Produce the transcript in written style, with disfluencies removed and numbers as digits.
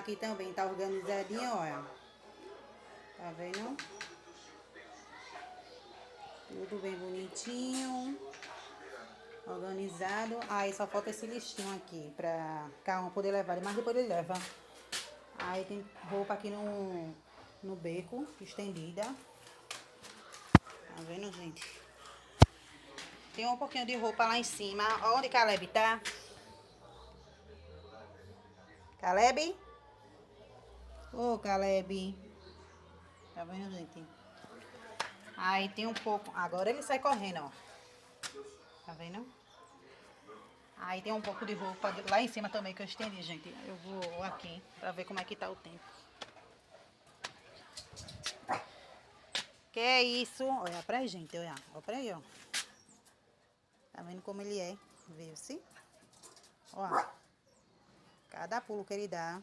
Aqui também tá organizadinho, olha. Tá vendo? Tudo bem bonitinho. Organizado. Aí só falta esse listinho aqui pra cada um poder levar. Mas depois ele leva. Aí tem roupa aqui no beco, estendida. Tá vendo, gente? Tem um pouquinho de roupa lá em cima. Onde Caleb tá? Caleb? Ô, Caleb. Tá vendo, gente? Aí tem um pouco... Agora ele sai correndo, ó. Tá vendo? Aí tem um pouco de roupa lá em cima também que eu estendi, gente. Eu vou aqui pra ver como é que tá o tempo. Que é isso? Olha pra aí, gente, olha. Olha pra aí, ó. Tá vendo como ele é? Viu-se? Ó. Cada pulo que ele dá.